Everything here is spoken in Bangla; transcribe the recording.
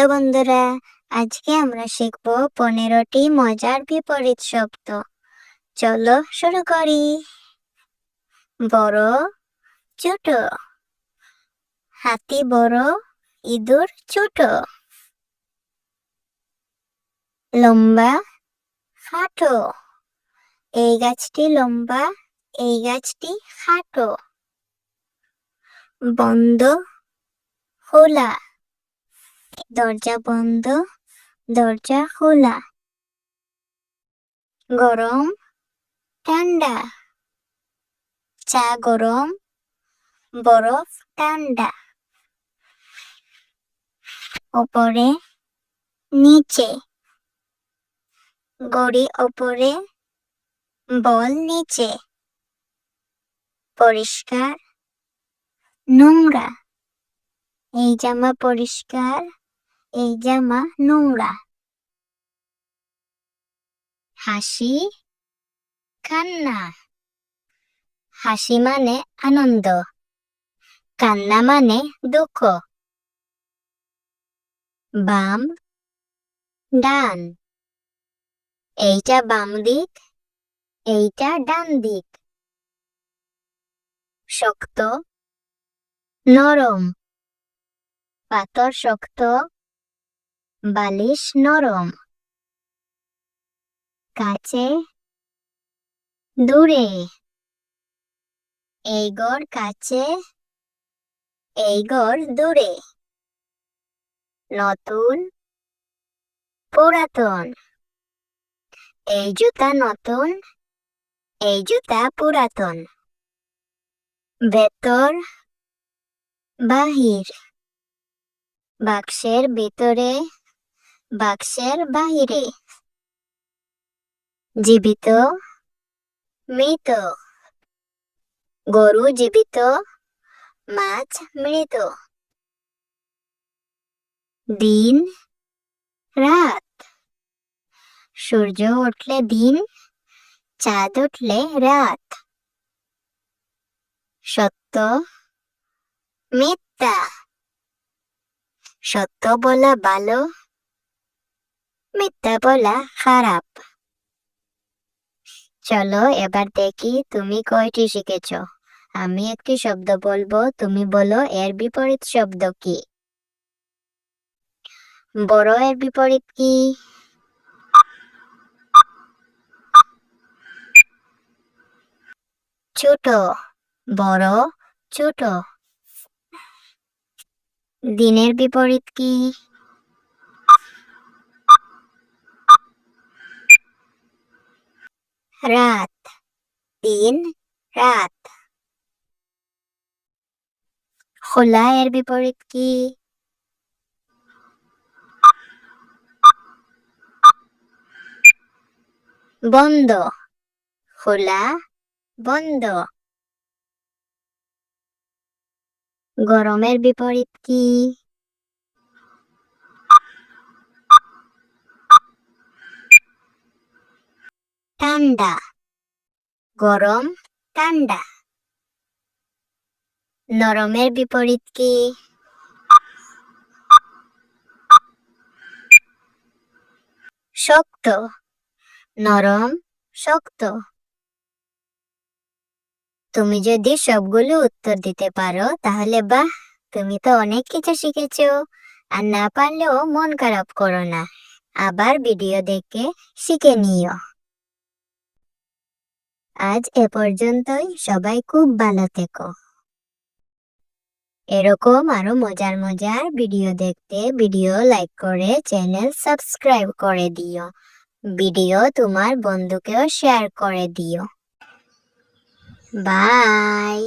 হ্যালো বন্ধুরা, আজকে আমরা শিখব 15টি মজার বিপরীত শব্দ। চলো শুরু করি। বড়, ছোট। হাতি বড়, ইঁদুর ছোট। লম্বা, খাটো। এই গাছটি লম্বা, এই গাছটি খাটো। বন্ধ, খোলা। দরজা বন্ধ, দরজা খোলা। গরম, ঠান্ডা। চা গরম, বরফ ঠান্ডা। উপরে, নিচে। ঘড়ি উপরে, বল নিচে। পরিষ্কার, নোংরা। এই জামা পরিষ্কার, এই জামা নোংরা। হাসি, কান্না। হাসি মানে আনন্দ, কান্না মানে দুঃখ। বাম, ডান। এইটা বাম দিক, এইটা ডান দিক। শক্ত, নরম। পাথর শক্ত, বালিশ নরম। কাছে, দূরে। এই ঘর কাছে, এই ঘর দূরে। নতুন, পুরাতন। এই জুতা নতুন, এই জুতা পুরাতন। ভেতর, বাহির। বাক্সের ভিতরে, বাক্সের বাহিরে। জীবিত, মৃত। গরু জীবিত, মাছ মৃত। দিন, রাত। সূর্য উঠলে দিন, চাঁদ উঠলে রাত। সত্য, মিথ্যা। সত্য বলা ভালো, মিথ্যা বলা খারাপ। চলো এবার দেখি তুমি কয়টি শিখেছ। আমি একটি শব্দ বলবো, তুমি বলো এর বিপরীত শব্দ কি। বড় এর বিপরীত কি? ছোট, বড়, ছোট। দিনের বিপরীত কি? রাত, দিন, রাত। খোলা এর বিপরীত কি? বন্ধ, খোলা, বন্ধ। গরমের বিপরীত কি? ঠান্ডা, গরম, ঠান্ডা। নরমের বিপরীত কি? শক্ত, নরম, শক্ত। তুমি যদি সবগুলো উত্তর দিতে পারো তাহলে বাহ, তুমি তো অনেক কিছু শিখেছো। আর না পারলেও মন খারাপ করো না, আবার ভিডিও দেখে শিখে নিও। আজ এ পর্যন্তই, সবাই খুব ভালো থেকো। এরকম আরো মজার মজার ভিডিও দেখতে ভিডিও লাইক করে চ্যানেল সাবস্ক্রাইব করে দিও। ভিডিও তোমার বন্ধুকেও শেয়ার করে দিও। বাই।